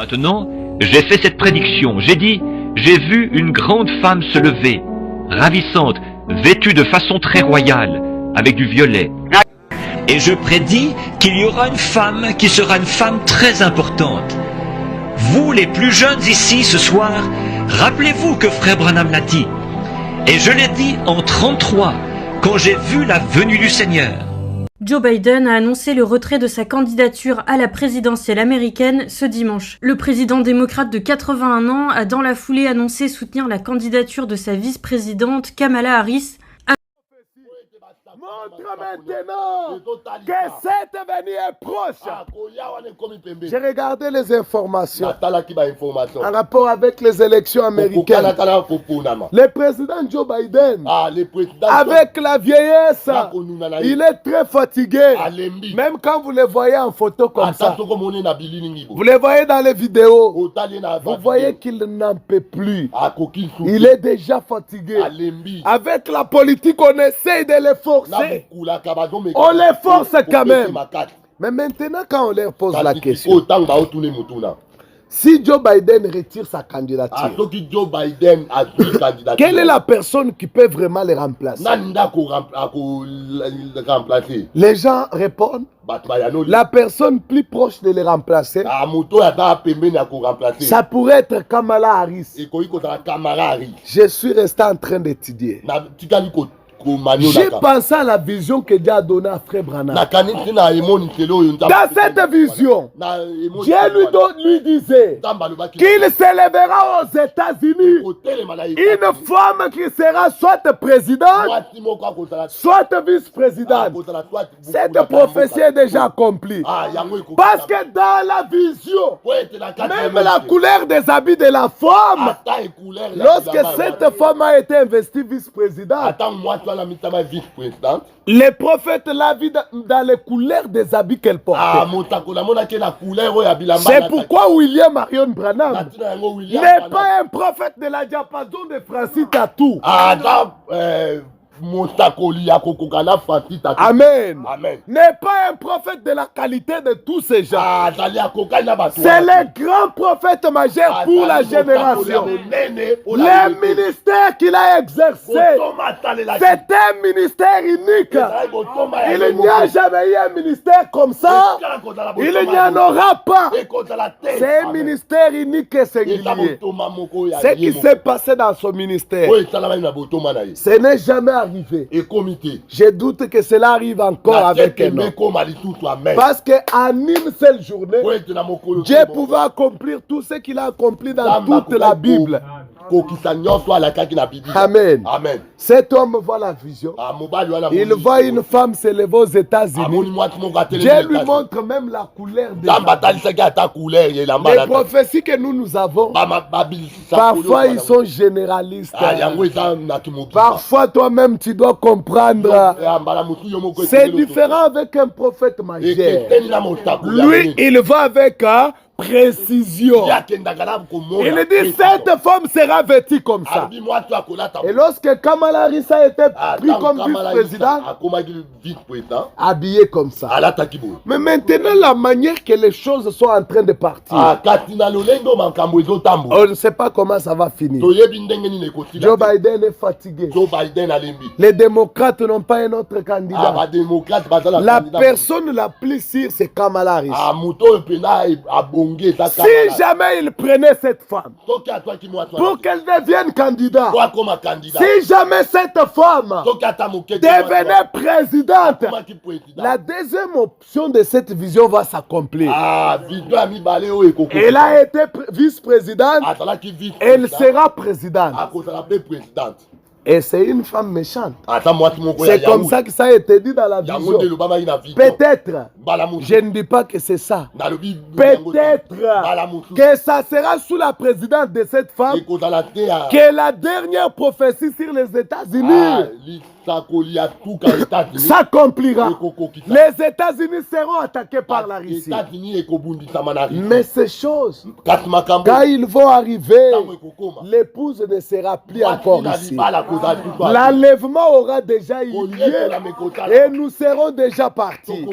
Maintenant, j'ai fait cette prédiction. J'ai dit, j'ai vu une grande femme se lever, ravissante, vêtue de façon très royale, avec du violet. Et je prédis qu'il y aura une femme qui sera une femme très importante. Vous, les plus jeunes ici ce soir, rappelez-vous que Frère Branham l'a dit. Et je l'ai dit en 33, quand j'ai vu la venue du Seigneur. Joe Biden a annoncé le retrait de sa candidature à la présidentielle américaine ce dimanche. Le président démocrate de 81 ans a dans la foulée annoncé soutenir la candidature de sa vice-présidente Kamala Harris. Montre maintenant que cette venue est proche. J'ai regardé les informations en rapport avec les élections américaines. Le président Joe Biden, avec la vieillesse, il est très fatigué. Même quand vous le voyez en photo comme ça, vous le voyez dans les vidéos, vous voyez qu'il n'en peut plus. Il est déjà fatigué. Avec la politique, on essaie de le forcer. On les force quand même. Mais maintenant, quand on leur pose la question, si Joe Biden retire sa candidature, quelle est la personne qui peut vraiment les remplacer? Les gens répondent, la personne plus proche de les remplacer, ça pourrait être Kamala Harris. Je suis resté en train d'étudier. J'ai pensé à la vision que Dieu a donnée à Frère Branham. Dans cette vision, Dieu lui disait qu'il s'élèvera aux États-Unis une femme qui sera soit présidente, soit vice-présidente. Cette prophétie est déjà accomplie. Parce que dans la vision, même la couleur des habits de la femme, lorsque cette femme a été investie vice-présidente, les prophètes la vu dans les couleurs des habits qu'elle portait. C'est pourquoi William Marion Branham n'est pas un prophète de la diapason de Francis Tatou. Amen. N'est pas un prophète de la qualité de tous ces gens. C'est le grand prophète majeur pour la génération. Le ministère qu'il a exercé, c'est un ministère unique. Il n'y a jamais eu un ministère comme ça. Il n'y en aura pas. C'est un ministère unique et singulier. Ce qui s'est passé dans son ministère, ce n'est jamais arrivé. Je doute que cela arrive encore avec un homme. Parce qu'en une seule journée, Dieu pouvait accomplir tout ce qu'il a accompli dans toute la Bible. Amen. Cet homme voit la vision. Il voit une femme s'élever aux États-Unis. Dieu lui montre même la couleur des habits. Les prophéties que nous avons, parfois ils sont généralistes. Parfois toi-même tu dois comprendre. C'est différent avec un prophète majeur. Lui, il va avec précision. Il dit cette femme sera vêtue comme ça. Et lorsque Kamala Harris a été pris comme vice-président, habillé comme ça. Mais maintenant la manière que les choses sont en train de partir, on ne sait pas comment ça va finir. Joe Biden est fatigué. Les démocrates n'ont pas un autre candidat. La personne la plus sûre c'est Kamala Harris. Si jamais il prenait cette femme pour qu'elle devienne candidat, si jamais cette femme devenait présidente, la deuxième option de cette vision va s'accomplir. Elle a été vice-présidente, elle sera présidente. Et c'est une femme méchante. C'est comme ça que ça a été dit dans la vision. Peut-être, je ne dis pas que c'est ça. Peut-être que ça sera sous la présidence de cette femme que la dernière prophétie sur les États-Unis s'accomplira. Les États-Unis seront attaqués par la Russie. Mais ces choses, quand ils vont arriver, l'épouse ne sera plus encore ici. L'enlèvement aura déjà eu lieu et nous serons déjà partis.